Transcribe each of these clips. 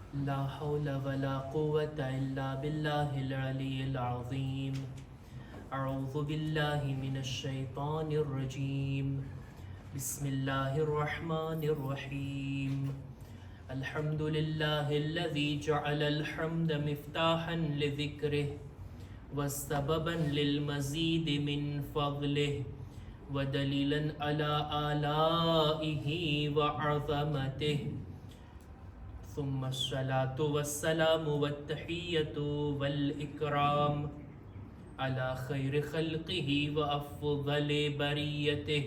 لا حول ولا قوة إلا بالله العلي العظيم. أعوذ بالله من الشيطان الرجيم. بسم الله الرحمن الرحيم. الحمد لله الذي جعل الحمد مفتاحا لذكره وسببا للمزيد من فضله ودليلا على آلائه وعظمته. ثم الصلاة والسلام والتحية والإكرام على خير خلقه وأفضل بريته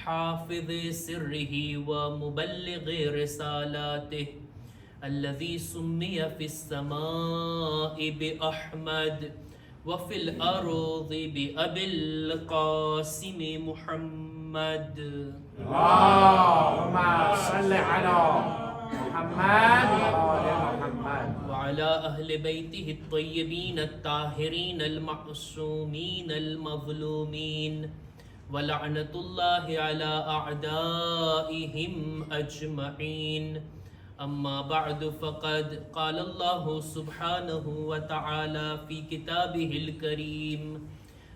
حافظ سره ومبلغ رسالاته الذي سمي في السماء بأحمد وفي الأرض بأبي القاسم محمد. اللهم صل على محمد وآل محمد وعلى أهل بيته الطيبين الطاهرين المعصومين المظلومين ولعنة الله على أعدائهم أجمعين. أما بعد فقد قال الله سبحانه وتعالى في كتابه الكريم.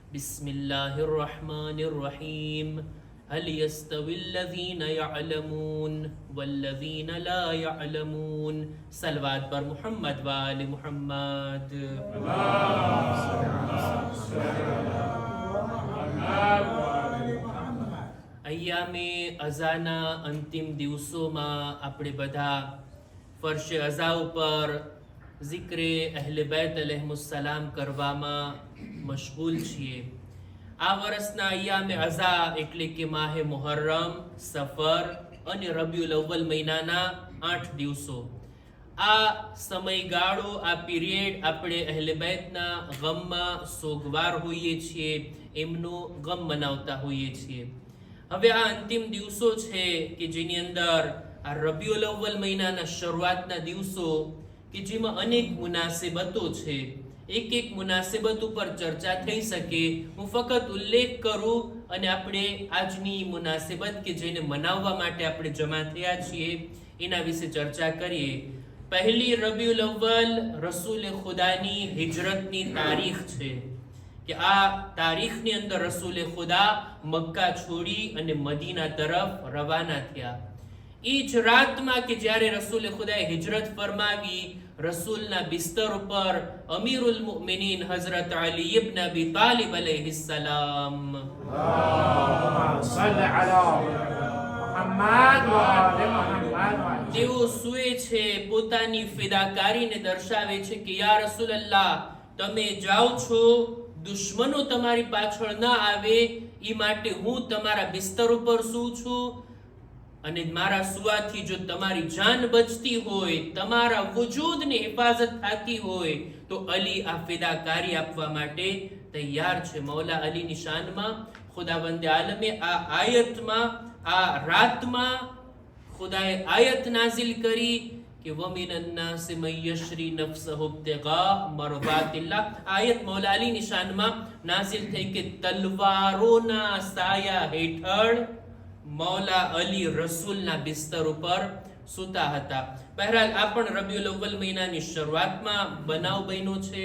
بسم الله الرحمن الرحيم. هل يستوي الذين يعلمون والذين لا يعلمون. صلوات بر محمد و آل محمد. અય્યામે અઝાના અંતિમ દિવસોમાં આપણે બધા ફર્શે અઝા ઉપર ઝિક્રે અહલે બૈત અલૈહિસ્સલામ કરવામાં મશગુલ છીએ. આ વર્ષના અય્યામે અઝા એટલે કે માહે મુહર્રમ, સફર અને રબિયુલ અવ્વલ મહિનાના 8 દિવસો. આ સમયગાળો, આ પીરિયડ આપણે અહલે બૈતના ગમમાં સોગવાર હોઈએ છીએ, એમનો ગમ મનાવતા હોઈએ છીએ. હવે આ અંતિમ દિવસો છે કે જેની અંદર આ રબિયુલ અવ્વલ મહિનાના શરૂઆતના દિવસો કે જેમાં અનેક મુનાસિબતો છે. એક મુનાસિબત ઉપર ચર્ચા થઈ શકે. હું ફક્ત ઉલ્લેખ કરું અને આપણે આજની મુનાસિબત કે જેને મનાવવા માટે આપણે જમા થયા છીએ એના વિશે ચર્ચા કરીએ. પહેલી રબિયુલ અવ્વલ રસૂલ ખુદાની હિજરતની તારીખ છે કે આ તારીખની અંદર રસૂલ ખુદા મક્કા છોડી અને મદીના તરફ રવાના થયા. એ જ રાતમાં કે જ્યારે રસૂલ ખુદાએ હિજરત ફરમાવી, રસૂલના બિસ્તર ઉપર અમીરુલ મુમિનીન હઝરત અલી ઇબ્ન અબી તાલિબ અલૈહિસ્સલામ તેઓ સૂએ છે. પોતાની ફિદાકારીને દર્શાવે છે કે યા રસૂલલ્લાહ, તમે જાઓ છો, દુશ્મનો તમારી પાછળ ના આવે એ માટે હું તમારા બિસ્તર ઉપર સૂઉં છું અને મારા સુવાથી જો તમારી જાન બચતી હોય, તમારા વજૂદની હિફાજત થતી હોય તો અલી આ ફિદાકારી આપવા માટે તૈયાર છે. મૌલા અલીની શાનમાં ખુદાવંદે આલમે આ આયતમાં, આ રાતમાં ખુદાએ આયત નાઝિલ કરી કે વમિનન નાસ મન યશરી નફસહુ ઇબ્તિગા મરદાતિલ્લાહ. આયત મૌલા અલીની શાનમાં નાઝિલ થઈ કે તલવારોના સાયા હેઠળ મૌલા અલી રસૂલના બિસ્તર ઉપર સૂતા હતા. બહેરહાલ આ પણ રબિયુલ અવ્વલ મહિનાની શરૂઆતમાં બનાવ બન્યો છે.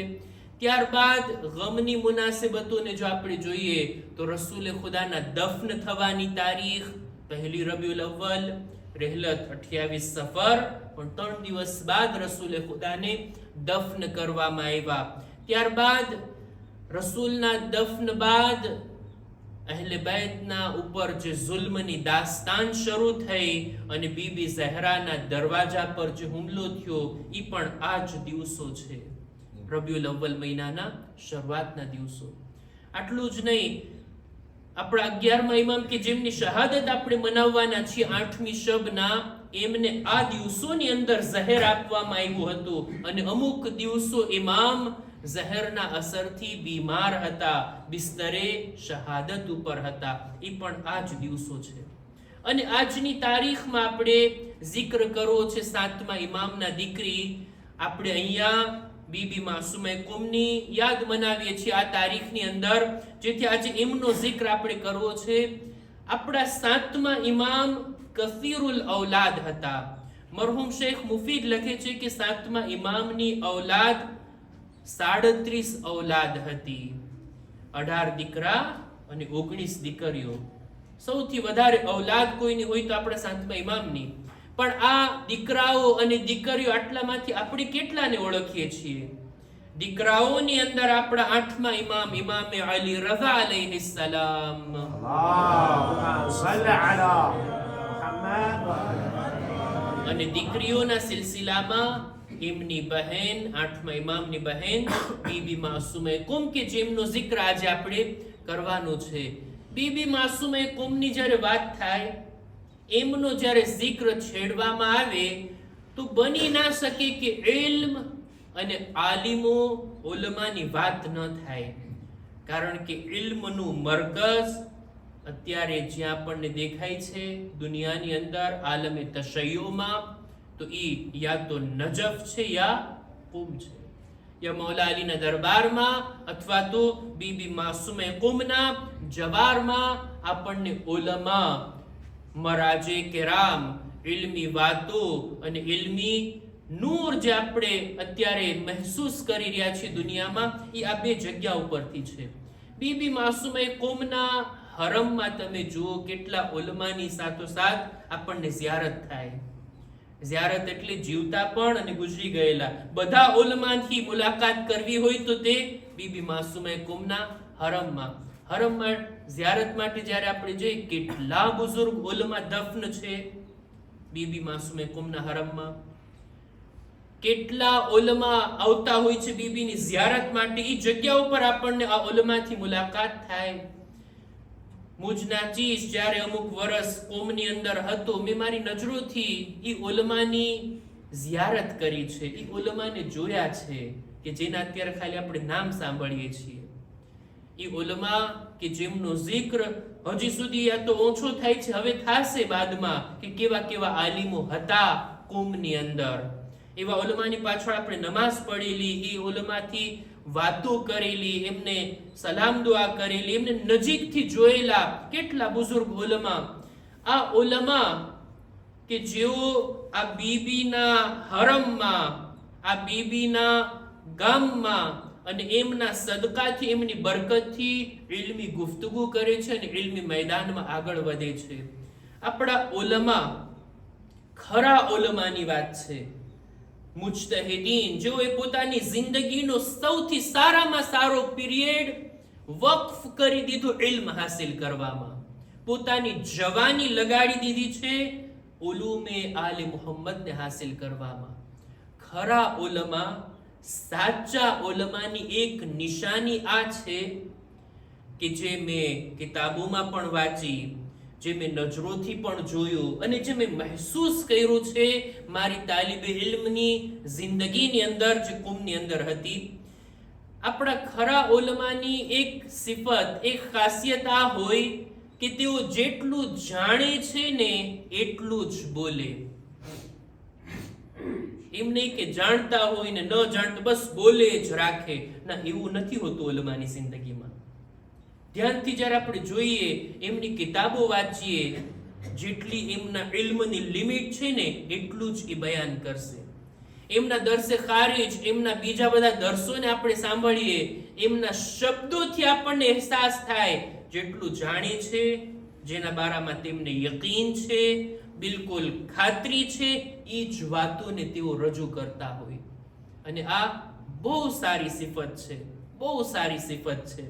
ત્યારબાદ ગમની મુનાસિબતોને જો આપણે જોઈએ તો રસૂલ ખુદાના દફન થવાની તારીખ પહેલી રબિયુલ અવ્વલ, રહેલત 28 સફર, પણ 3 દિવસ બાદ રસૂલ ખુદાને દફન કરવામાં આવ્યા. ત્યારબાદ રસૂલના દફન બાદ અહલે બૈતના ઉપર જે જુલ્મની દાસ્તાન શરૂ થઈ અને બીબી ઝહરાના દરવાજા પર જે હુમલો થયો એ પણ આ જ દિવસો છે, રબિયુલ અવ્વલ મહિનાના શરૂઆતના દિવસો. આટલું જ નહીં, આપણા 11મા ઇમામ કે જેમની શહાદત આપણે મનાવવાના છીએ 8મી શબના, એમને આ દિવસોની અંદર ઝહેર આપવામાં આવ્યું હતું અને અમુક દિવસો ઇમામ ઝહેરના અસરથી બીમાર હતા, બિસ્તરે શહાદત ઉપર હતા. એ પણ આ જ દિવસો છે. અને આજની તારીખમાં આપણે જિક્ર કરવો છે 7મા ઇમામના દીકરી. આપણે અહીંયા બીબી માસુમે કુમની યાદ મનાવીએ છીએ આ તારીખની અંદર, જેથી આજે એમનો જિક્ર આપણે કરવો છે. આપણા 7મા ઇમામ કસીરુલ ઔલાદ હતા. મરહુમ શેખ મુફીદ લખે છે કે 7મા ઇમામની ઔલાદ 37 ઔલાદ હતી, 18 દીકરા અને 19 દીકરીઓ. સૌથી વધારે ઔલાદ કોઈની હોય તો આપણા 7મા ઇમામની. પણ આ દીકરાઓ અને દીકરીઓ આટલામાંથી આપણે કેટલાને ઓળખીએ છીએ? દીકરાઓની અંદર આપણા 8મા ઇમામ ઇમામે અલી રઝા અલૈહિ સલામ. اللهم صل على محمد. અને દીકરીઓના સિલસિલામાં એમની બહેન 8મા ઇમામની બહેન બીબી માસુમે કુમ કે જેમનો જિક્ર આજે આપણે કરવાનો છે. બીબી માસુમે કુમની જ્યારે વાત થાય, એમનો જ્યારે જિક્ર છેડવામાં આવે તો બની ના શકે કે ઇલ્મ અને આલિમો ઉલમાની વાત ન થાય. કારણ કે ઇલ્મનું મરકઝ અત્યારે જ્યાં આપણને દેખાય છે દુનિયાની અંદર આલમે તશય્યુમાં, તો ઈ યા તો નજફ છે યા કુમ છે, યા મૌલા અલીના દરબારમાં અથવા તો બીબી માસુમે કુમના જવારમાં આપણને ઉલમા, મરાજે કેરામ, ઇલ્મી વાતો અને ઇલ્મી નૂર જે આપણે અત્યારે મહેસૂસ કરી રહ્યા છીએ દુનિયામાં, એ આ બે જગ્યા ઉપરથી છે. બીબી માસુમે કુમના હરમમાં તમે જુઓ કેટલા ઉલમાની સાથોસાથ આપણને ઝિયારત થાય. ઝિયારત એટલે જીવતા પણ અને ગુજરી ગયેલા બધા ઉલમાથી મુલાકાત કરવી હોય તો તે બીબી માસુમે કુમના હરમમાં. હરમમાં ઝિયારત માટે જ્યારે આપણે જોઈએ કેટલા બુઝુર્ગ ઉલમા દફન છે બીબી માસુમે કુમના હરમમાં. કેટલા ઉલમા આવતા હોય છે બીબીની ઝિયારત માટે. એ જગ્યા ઉપર આપણને આ ઉલમાથી મુલાકાત થાય. મુજના ચીઝ જ્યારે અમુક વર્ષ કોમની અંદર હતો, મેં મારી નજરોથી ઈ ઉલમાની ઝિયારત કરી છે, ઈ ઉલમાને જોયા છે કે જેના અત્યારે ખાલી આપણે નામ સાંભળીએ છીએ. ઈ ઉલમા કે જેમનો જિક્ર હજી સુધી યા તો ઓછો થાય છે, હવે થાશે બાદમાં, કે કેવા કેવા આલિમો હતા કોમની અંદર. એવા ઉલમાની પાછળ આપણે નમાઝ પઢેલી, એ ઉલમાથી વાતો કરેલી, એમને સલામ દુઆ કરેલી, એમને નજીકથી જોયેલા કેટલા બુઝુર્ગ ઉલમા. આ ઉલમા કે જેઓ આ બીબીના હરમમાં, આ બીબીના ગામમાં અને એમના સદકાથી, એમની બરકતથી ઇલ્મી ગુફ્તગુ કરે છે અને ઇલ્મી મેદાનમાં આગળ વધે છે. આપણા ઉલમા ખરા ઉલમાની વાત છે. મુજતહિદીન જેઓએ પોતાની જિંદગીનો સૌથી સારામાં સારો પીરિયડ વક્ફ કરી દીધો ઇલ્મ હાસિલ કરવામાં. પોતાની જવાની લગાડી દીધી છે ઉલૂમે આલે મુહમ્મદને હાસિલ કરવામાં. ખરા ઉલમા, સાચા ઉલમાની એક નિશાની આ છે કે જે મેં કિતાબોમાં પણ વાંચી, જે મેં નજરોથી પણ જોયું અને જે મેં મહેસૂસ કર્યું છે મારી તાલિબે ઇલ્મની જિંદગીની અંદર, જે કુમની અંદર હતી. આપણા ખરા ઉલમાની એક સિફત, એક ખાસિયત આ હોય કે તેઓ જેટલું જાણે છે ને એટલું જ બોલે. એમ નહીં કે જાણતા હોય ને ન જાણતા બસ બોલે જ રાખે, ના, એવું નથી હોતું ઉલમાની જિંદગીમાં. ધ્યાનથી જ્યારે આપણે જોઈએ, એમની કિતાબો વાંચીએ, જેટલી એમના ઇલ્મની લિમિટ છે ને એટલું જ એ બયાન કરશે. એમના દરસે ખારિજ, એમના બીજા બધા દર્શોને આપણે સાંભળીએ, એમના શબ્દોથી આપણને અહેસાસ થાય જેટલું જાણે છે, જેના બારામાં તેમને યકીન છે, બિલકુલ ખાતરી છે, એ જ વાતોને તેઓ રજૂ કરતા હોય. અને આ બહુ સારી સિફત છે, બહુ સારી સિફત છે.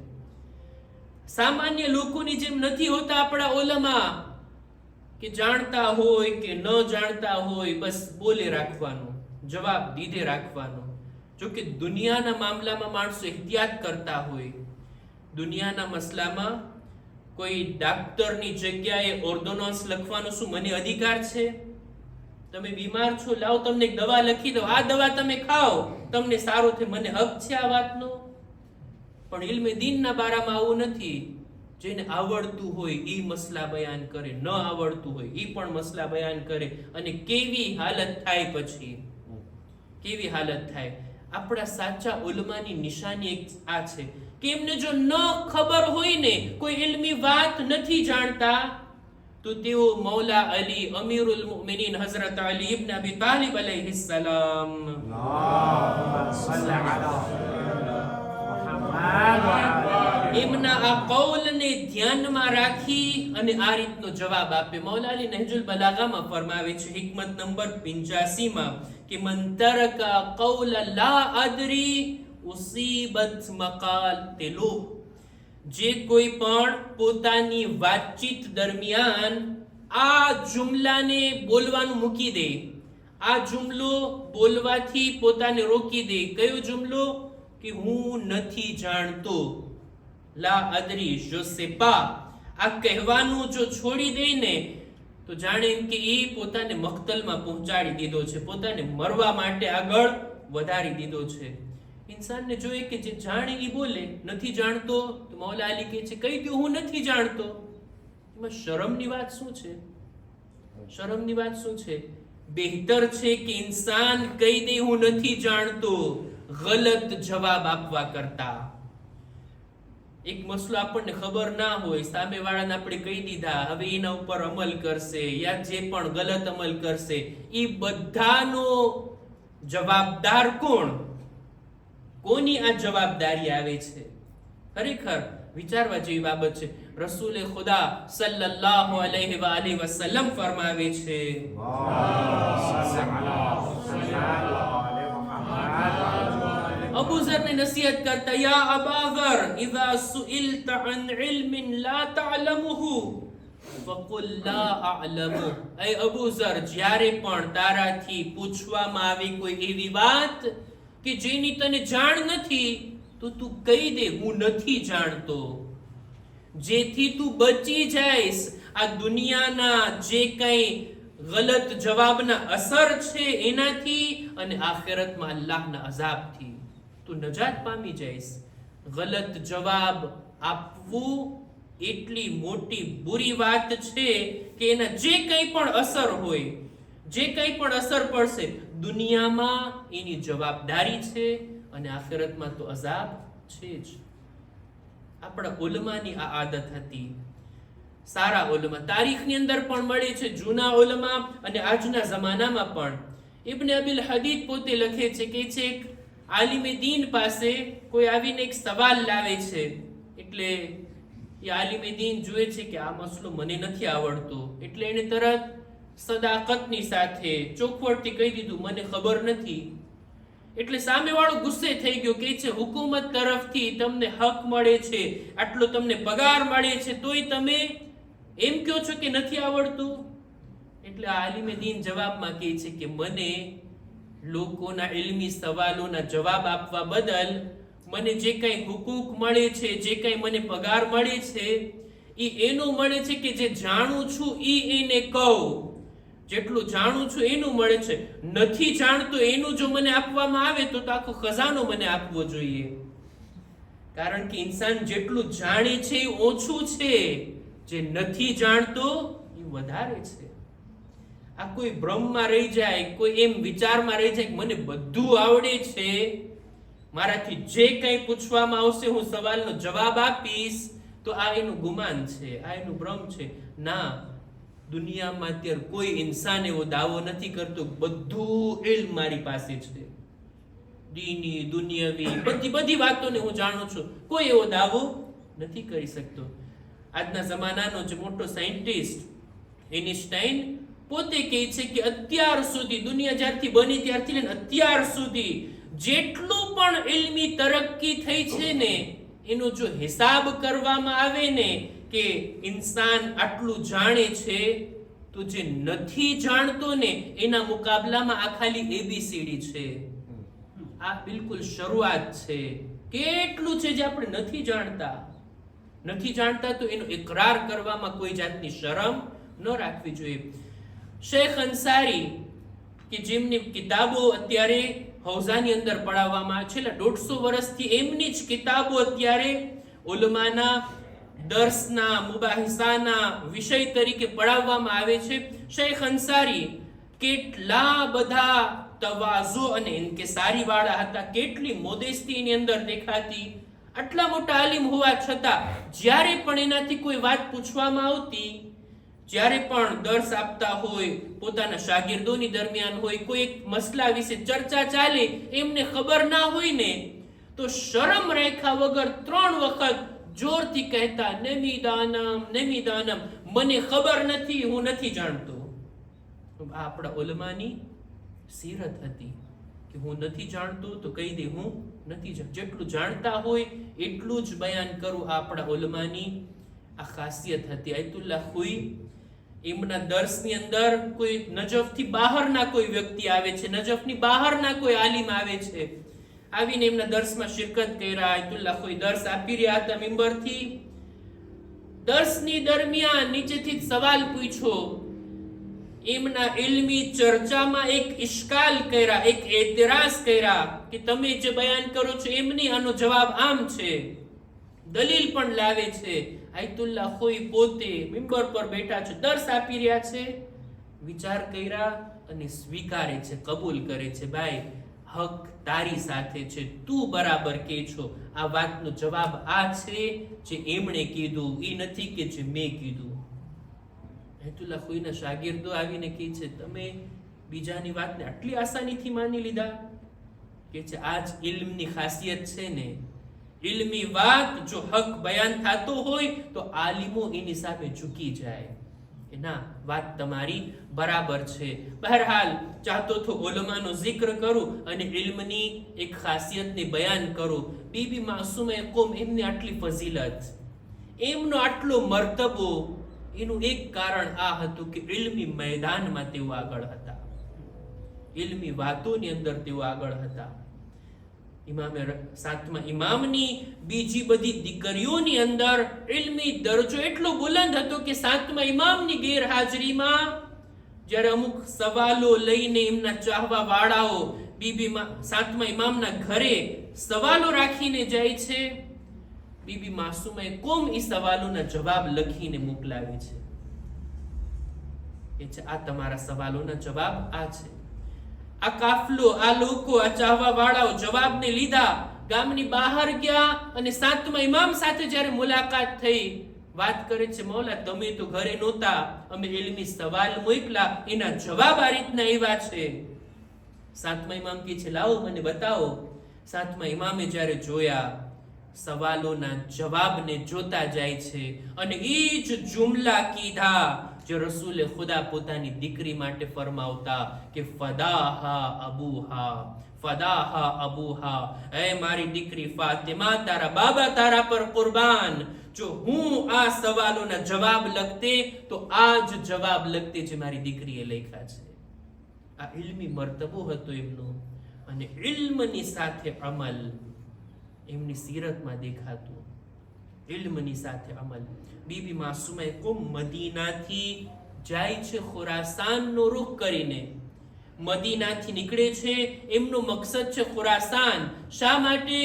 સામાન્ય લોકોની જેમ નથી હોતા આપણા ઉલમા કે જાણતા હોય કે ન જાણતા હોય બસ બોલે રાખવાનું, જવાબ દીધે રાખવાનો. જો કે દુનિયાના મામલામાં માણસો એહતિયાત કરતા હોય. દુનિયાના મસલામાં કોઈ ડાક્ટરની જગ્યાએ ઓર્ડોનન્સ લખવાનો શું મને અધિકાર છે? તમે બીમાર છો, લાવો તમને એક દવા લખી દો, આ દવા તમે ખાઓ, તમને સારું થાય, મને હક છે આ વાતનો? પણ ઇલ્મે દીનના બારામાં આવું નથી. જેને આવડતું હોય એ મસલા બયાન કરે, ન આવડતું હોય એ પણ મસલા બયાન કરે. અને કેવી હાલત થાય પછી, કેવી હાલત થાય. આપણા સાચા ઉલમાની નિશાની એક આ છે કે એમને જો ન ખબર હોય ને, કોઈ ઇલ્મી વાત નથી જાણતા, તો તેઓ મૌલા અલી અમીરુલ મુમિનીન હઝરત અલી ઇબ્ન અબી તાલિબ અલૈહિસ સલામ. اللهم صل على محمد وعلى એમના આ કૌલને ધ્યાનમાં રાખી અને આ રીતનો જવાબ આપે. મૌલા અલી નહજુલ બલાગામાં ફરમાવે છે હિકમત નંબર 85 માં કે મન તરકા કૌલ લા અદરી ઉસીબત મકાતિલુ. જે કોઈ પણ પોતાની વાતચીત દરમિયાન આ જુમલાને બોલવાનું મૂકી દે, આ જુમલો બોલવાથી પોતાને રોકી દે. કયો જુમલો? કે હું નથી જાણતો, લા અદરી, જો સેપા. આ કહેવાનું જો છોડી દે ને તો જાણે એમ કે એ પોતાને મક્તલમાં પહોંચાડી દીધો છે, પોતાને મરવા માટે આગળ વધારી દીધો છે. ઇન્સાનને જોઈએ કે જે જાણે એ બોલે, નથી જાણતો તો મૌલા અલી કહે છે કહી દો હું નથી જાણતો. એમાં શરમની વાત શું છે? શરમની વાત શું છે? બહેતર છે કે ઇન્સાન કહી દે હું નથી જાણતો, ગલત જવાબ આપવા કરતા. એક મસલો આપણને ખબર ના હોય, સામેવાળાને આપણે કહી દીધા, હવે એના ઉપર અમલ કરશે યા જે પણ ગલત અમલ કરશે, એ બધાનો જવાબદાર કોણ? કોની આ જવાબદારી આવે છે? ખરેખર વિચારવા જેવી બાબત છે. રસૂલે ખુદા સલ્લલ્લાહુ અલૈહિ વ આલિહિ વસલ્લમ ફરમાવે છે અબુ ઝરને નસીહત કરતા, યા અબા ઝર ઇઝા સુઇલતા અન ઇલ્મિન લા તઅલમુહુ ફકુલ લા અઅલમુ. એ અબુ ઝર, જ્યારે પણ તારાથી પૂછવામાં આવે કોઈ એવી વાત કે જેની તને જાણ નથી તો તું કહી દે હું નથી જાણતો, જેથી તું બચી જાઈસ આ દુનિયાના જે કઈ ગલત જવાબના અસર છે એનાથી અને આખિરતમાં અલ્લાહના અઝાબથી તું નજાત પામી જાઈસ. ગલત જવાબ આપવું એટલી મોટી બુરી વાત છે કે એના જે કંઈ પણ અસર હોય, જે કંઈ પણ અસર પડશે દુનિયામાં એની જવાબદારી છે અને આખિરતમાં તો અઝાબ છે જ. આપણા ઉલમાની આ આદત હતી. સારા ઉલમા તારીખની અંદર પણ મળે છે, જૂના ઉલમા અને આજના જમાનામાં પણ. ઇબ્ન અબીલ હદીદ પોતે લખે છે કે એક આલિમે દીન પાસે કોઈ આવીને એક સવાલ લાવે છે, એટલે એ આલિમે દીન જુએ છે કે આ મસલો મને નથી આવડતો, એટલે એને તરત સદાકતની સાથે ચોખવટથી કહી દીધું મને ખબર નથી. એટલે સામેવાળો ગુસ્સે થઈ ગયો, કહે છે હુકુમત તરફથી તમને હક મળે છે, આટલો તમને પગાર મળે છે, તોય તમે એમ કહો છો કે નથી આવડતું. એટલે આલિમે દીન જવાબમાં કહે છે કે મને લોકોના ઇલ્મી સવાલોના જવાબ આપવા બદલ મને જે કંઈ હુકુક મળે છે, જે કંઈ મને પગાર મળે છે એ એનું મળે છે કે જે જાણું છું એ એને કહું. જેટલું જાણું છું એનું મળે છે, નથી જાણતો એનું જો મને આપવામાં આવે તો આખો ખજાનો મને આપવો જોઈએ. કારણ કે ઇન્સાન જેટલું જાણે છે એ ઓછું છે, જે નથી જાણતો એ વધારે છે. આ કોઈ ભ્રમમાં રહી જાય, કોઈ એમ વિચારમાં રહી જાય કે મને બધું આવડે છે, મારાથી જે કંઈ પૂછવામાં આવશે હું સવાલનો જવાબ આપીશ, તો આ એનું ગુમાન છે, આ એનું ભ્રમ છે. ના, દુનિયામાં અત્યારે કોઈ ઇન્સાન એવો દાવો નથી કરતો બધું ઇલ્મ મારી પાસે છે, દીની દુનિયાવી બધી વાતોને હું જાણું છું. કોઈ એવો દાવો નથી કરી શકતો. આજના જમાનાનો જે મોટો સાયન્ટિસ્ટ આઇન્સ્ટાઈન પોતે કહે છે કે અત્યાર સુધી દુનિયા જ્યારથી બની ત્યારથી લઈને અત્યાર સુધી જેટલું પણ ઇલ્મી તરક્કી થઈ છે ને એનો જો હિસાબ કરવામાં આવે ને કે ઇન્સાન આટલું જાણે છે, તો જે નથી જાણતો ને એના મુકાબલામાં આ ખાલી એબીસીડી છે. આ બિલકુલ શરૂઆત છે. કેટલું છે જે આપણે નથી જાણતા, તો એનો ઇકરાર કરવામાં કોઈ જાતની શરમ ન રાખવી જોઈએ. શેખ અંસારી કે જેમની કિતાબો અત્યારે હૌઝાની અંદર પઢાવવામાં આવે છે, છેલ્લા 150 વર્ષથી એમની જ કિતાબો અત્યારે ઉલમાના દર્સના મુબાહિસાના વિષય તરીકે પઢાવવામાં આવે છે. શેખ અંસારી કેટલા બધા તવાઝુ અને ઇન્કિસારી વાળા હતા, કેટલી મોદેસ્તી એની અંદર દેખાતી. આટલા મોટા આલિમ હોવા છતાં જ્યારે પણ એનાથી કોઈ વાત પૂછવામાં આવતી જ્યારે પણ દર્શ આપતા હોય, પોતાના શાગીર્દોની દરમિયાન હોય, કોઈ એક મસલા વિશે ચર્ચા ચાલે, એમને ખબર ના હોય ને તો શરમ રાખ્યા વગર 3 વખત જોરથી કહેતા નમિદાનમ નમિદાનમ, મને ખબર નથી, હું નથી જાણતો. આ આપણા ઉલમાની સીરત હતી કે હું નથી જાણતો તો કહી દે હું નથી જાણતો. જેટલું જાણતા હોય એટલું જ બયાન કરું. આ આપણા ઉલમાની આ ખાસિયત હતી. આયતુલ્લાહ ખુઈ એમના દર્શની અંદર કોઈ નજફથી બહારના કોઈ વ્યક્તિ આવે છે, નજફની બહારના કોઈ આલિમ આવે છે, આવીને એમના દર્શમાં શિરકત કર્યા. આયતુલ્લાહ કોઈ દર્શ આપી રહ્યા હતા મિંબરથી. દર્શની દરમિયાન નીચેથી જ સવાલ પૂછ્યો. એમના ઇલ્મી ચર્ચામાં એક ઇશ્કાલ કર્યા, એક એતરાઝ કર્યા કે તમે જે બયાન કરો છો એમની આનો જવાબ આમ છે, દલીલ પણ લાવે છે. આયતુલ્લાહ ખોઈ પોતે મિંબર પર બેઠા છે, દર્શ આપી રહ્યા છે, વિચાર કર્યા અને સ્વીકારે છે, કબૂલ કરે છે. ભાઈ, હક તારી સાથે છે, તું બરાબર કે છો. આ વાતનો જવાબ આ છે જે એમણે કીધું, એ નથી કે જે મેં કીધું. આયતુલ્લાહ ખોઈના શાગીર્દો આવીને કહે છે, તમે બીજાની વાતને આટલી આસાનીથી માની લીધા? કે છે આ જ ઇલ્મની ખાસિયત છે ને. ઇલ્મી વાત જો હક બયાન થતો હોય તો આલિમો એની સામે ઝૂકી જાય કે ના, વાત તમારી બરાબર છે. બહરહાલ ચાહતો તો ઉલમાનો જિક્ર કરું અને ઇલ્મની એક ખાસિયતને બયાન કરું. બીબી માસૂમા કૌમ, એમની આટલી ફઝીલત, એમનો આટલો મર્તબો, એનું એક કારણ આ હતું કે ઇલ્મી મેદાનમાં તેઓ આગળ હતા, ઇલ્મી વાતોની અંદર તેઓ આગળ હતા. ઇમામે 7મા ઇમામની બીજી બધી દીકરીઓની અંદર ઇલ્મી દરજ્જો એટલો બુલંદ હતો કે 7મા ઇમામની ગેરહાજરીમાં જ્યારે અમુક સવાલો લઈને એમના ચાહવા વાળાઓ બીબી 7મા ઇમામના ઘરે સવાલો રાખીને જાય છે, બીબી માસૂમાએ કોમ એ સવાલોના જવાબ લખીને મોકલાવે છે. એ છે આ તમારા સવાલોના જવાબ આ છે. આ કાફલો, આ લોકો, આ ચાહવા વાળાઓ જવાબને લીધા, ગામની બહાર ગયા અને 7મા ઇમામ સાથે જ્યારે મુલાકાત થઈ, વાત કરે છે, મૌલા તમે તો ઘરે નહોતા, અમે ઇલ્મી સવાલ મોકલા, એના જવાબ આ રીતના આવ્યા છે. 7મા ઇમામ કહે છે, લાવો મને બતાવો. 7મા ઇમામે જ્યારે જોયા, સવાલોના જવાબને જોતા જાય છે અને એ જ જુમલા કીધા જે રસૂલે ખુદા પોતાની દીકરી માટે ફરમાવતા કે ફદાહા અબૂહા, ફદાહા અબૂહા, એ મારી દીકરી ફાતિમા, તારા બાબા તારા પર કુરબાન. જો હું આ સવાલોના જવાબ લખતે તો આ જ જવાબ લખતે જે મારી દીકરીએ લખ્યા છે. આ ઇલ્મી મર્તબો હતો એમનો, અને ઇલ્મની સાથે અમલ એમની સીરતમાં દેખાતું. ઇલ્મની સાથે અમલ. બીબી માસૂમાએ કોમ મદીનાથી જાય છે ખુરાસાનનો રૂખ કરીને, મદીનાથી નીકળે છે, એમનો મકસદ છે ખુરાસાન. શા માટે?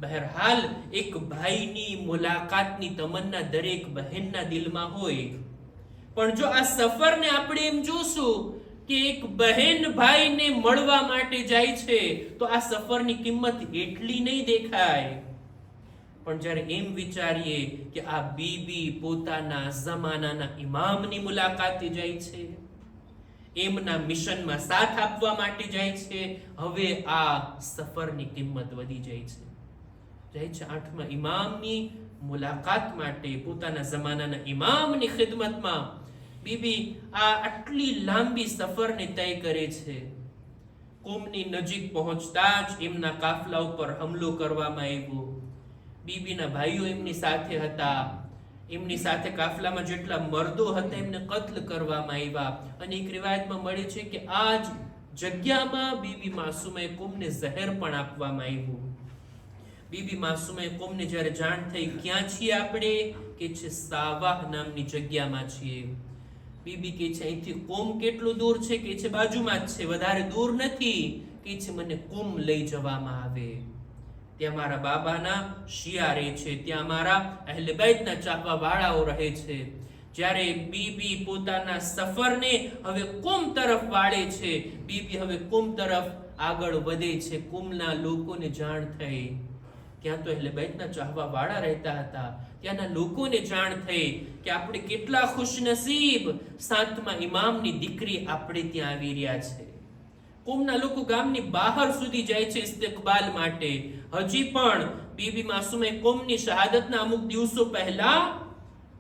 બહરહાલ એક ભાઈની મુલાકાતની તમન્ના દરેક બહેનના દિલમાં હોય, પણ જો આ સફરને આપણે એમ જોશું કે એક બહેન ભાઈને મળવા માટે જાય છે તો આ સફરની કિંમત એટલી નહીં દેખાય. પણ જ્યારે એમ વિચારીએ કે આ બીબી પોતાના જમાનાના ઇમામની મુલાકાતે જાય છે, એમના મિશનમાં સાથ આપવા માટે જાય છે, હવે આ સફરની કિંમત વધી જાય છે. 8મા ઇમામની મુલાકાત માટે, પોતાના જમાનાના ઇમામની ખિદમતમાં બીબી આ આટલી લાંબી સફરને તય કરે છે. કોમની નજીક પહોંચતા જ એમના કાફલા ઉપર હમલો કરવામાં આવ્યો. બીબીના ભાઈઓ એમની સાથે હતા, એમની સાથે કાફલામાં જેટલા મર્દો હતા એમને કત્લ કરવામાં આવ્યા. અને એક રિવાયતમાં મળે છે કે આ જ જગ્યામાં બીબી માસૂમાએ કોમને ઝહેર પણ આપવામાં આવ્યું. બીબી માસૂમાએ કોમને જ્યારે જાણ થઈ, ક્યાં છીએ આપણે? કે છે સાવાહ નામની જગ્યામાં છીએ. બીબી કહે છે, અહીંથી કોમ કેટલું દૂર છે? કે છે બાજુમાં જ છે, વધારે દૂર નથી. કે છે મને કોમ લઈ જવામાં આવે. ત્યાં મારા બાબાના શિયા રહે છે, ત્યાં મારા અહેલે બૈતના ચાહવા વાળાઓ રહે છે. જ્યારે બીબી પોતાના સફરને હવે કોમ તરફ વાળે છે, બીબી હવે કોમ તરફ આગળ વધે છે, કોમના લોકોને જાણ થઈ. ત્યાં તો અહેલે બૈતના ચાહવા વાળા રહેતા હતા, ત્યાંના લોકોને જાણ થઈ કે આપણે કેટલા ખુશનસીબ, 7મા ઇમામની દીકરી આપણે ત્યાં આવી રહ્યા છે. કોમના લોકો ગામની બહાર સુધી જાય છે ઇસ્તિકબાલ માટે. હજી પણ બીબી માસુમે કોમની શહાદતના અમુક દિવસો પહેલા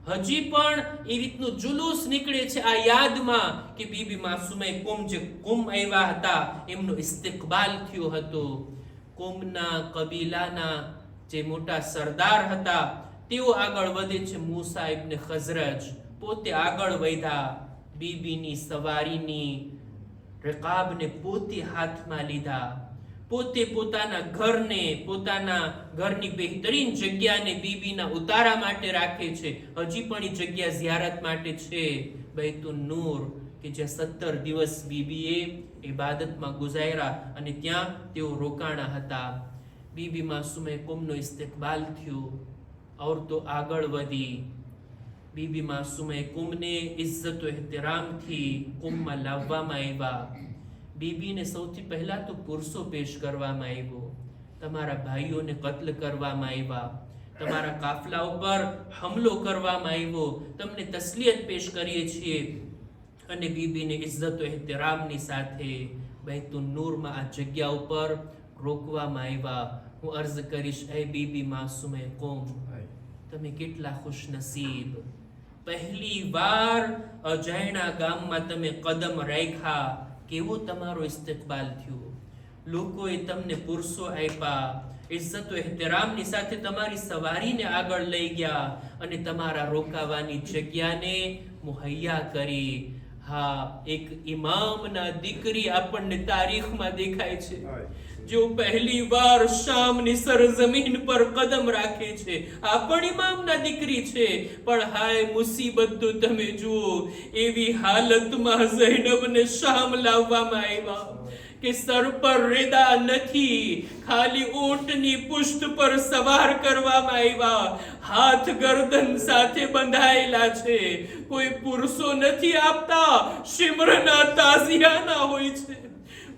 હજી પણ એ રીતનું જુલુસ નીકળે છે આ યાદમાં કે બીબી માસુમે જે કોમ આવ્યા હતા એમનો ઇસ્તિકબાલ થયો હતો. કોમના કબીલાના જે મોટા સરદાર હતા તેઓ આગળ વધે છે. મૂસા ઇબ્ન ખઝરજ પોતે આગળ વધ્યા. બીબીની સવારીની રકાબને પોતે હાથમાં લીધા. પોતે પોતાના ઘરને, પોતાના ઘરની બહેતરીન જગ્યાને બીબીના ઉતારા માટે રાખે છે. હજી પણ એ જગ્યા ઝિયારત માટે છે, બૈતુન નૂર, કે જ્યાં 17 દિવસ બીબીએ ઇબાદતમાં ગુજાર્યા અને ત્યાં તેઓ રોકાણા હતા. બીબી માસુમે કોમનો ઇસ્તિકબાલ થયો. औरतो આગળ વધી. બીબી માસુમે કુમને ઇજ્જત ઓ એહતરામથી કુમમાં લાવવામાં આવ્યા. બીબીને સૌથી પહેલા તો પુરસો પેશ કરવામાં આવ્યો. તમારા ભાઈઓને કત્લ કરવામાં આવ્યા, તમારા કાફલા ઉપર હમલો કરવામાં આવ્યો, તમને તસ્લિયત પેશ કરીએ છીએ. અને બીબીને ઇજ્જત ઓ એહતરામની સાથે બૈતુન નૂરમાં આ જગ્યા ઉપર રોકવામાં આવ્યા. હું અર્જ કરીશ, એ બીબી માસુમે કોમ, તમે કેટલા ખુશનસીબ. પહેલી વાર અજાયણા ગામમાં તમે કદમ રાખ્યા. કેવો તમારો ઇસ્તિકબાલ થયો. લોકોએ તમને પુરસો આપ્યા, ઇજ્જત ઓ એહતરામની સાથે તમારી સવારીને આગળ લઈ ગયા અને તમારા રોકાવાની જગ્યાને મુહૈયા કરી. હા, એક ઇમામના દીકરી આપણને તારીખમાં દેખાય છે, जो पहली बार शामनी सरजमीन पर कदम राखे छे. आ पण इमामना दीकरी छे. पण हाय मुसीबत तो तमे जुओ, एवी हालतमां ज़ैनबने शाम लाववामां आव्या કે સર પર રેદા નથી, ખાલી ઊંટની પુષ્ટ પર સવાર કરવામાં આવ્યા. હાથ ગરદન સાથે બંધાયેલા છે. કોઈ પુરુષો નથી આપતા, શિમરના તાઝિયાના હોય છે.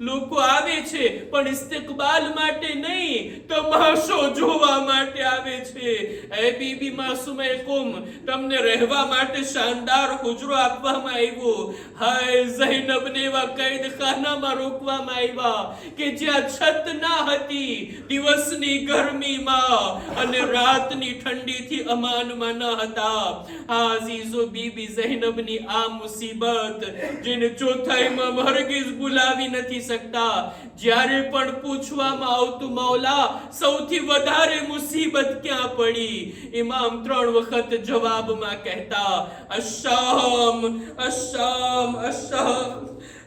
લોકો આવે છે પણ ઇસ્તિકબાલ માટે નહીં, તમાશો જોવા માટે આવે છે. એ બીબી માસુમે કોમ, તમને રહેવા માટે શાનદાર હુજરો આપવામાં આવ્યો. હાય, ઝૈનબને એવા કૈદખાનામાં રોકવામાં આવ્યા કે જ્યાં છત ના હતી, દિવસની ગરમીમાં અને રાતની ઠંડીથી અમાનમાં ન હતા. આ અઝીઝો, બીબી ઝૈનબની આ મુસીબત જેને ચોથાઈમાં હરગીઝ ભૂલાવી નથી શકતા. જ્યારે પણ પૂછવામાં આવતું, મૌલા સૌથી વધારે મુસીબત ક્યાં પડી, ઇમામ 3 વખત જવાબમાં કહેતા, અશામ, અશામ, અશામ.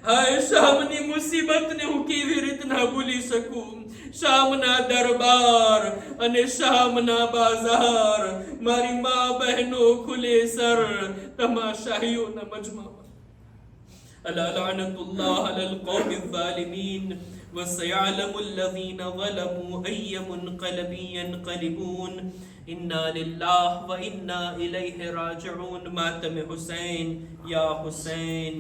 હાય, શામની મુસીબતને હું કેવી રીતના ભૂલી શકું. શામના દરબાર અને શામના બાજાર, મારી મા બહેનો ખુલે સર, તમાશાહીઓના મજમામાં. ألا لعنة الله على القوم الظالمين وسيعلم الذين ظلموا أي منقلب ينقلبون. إنا لله وإنا إليه راجعون. ماتم حسين يا حسين.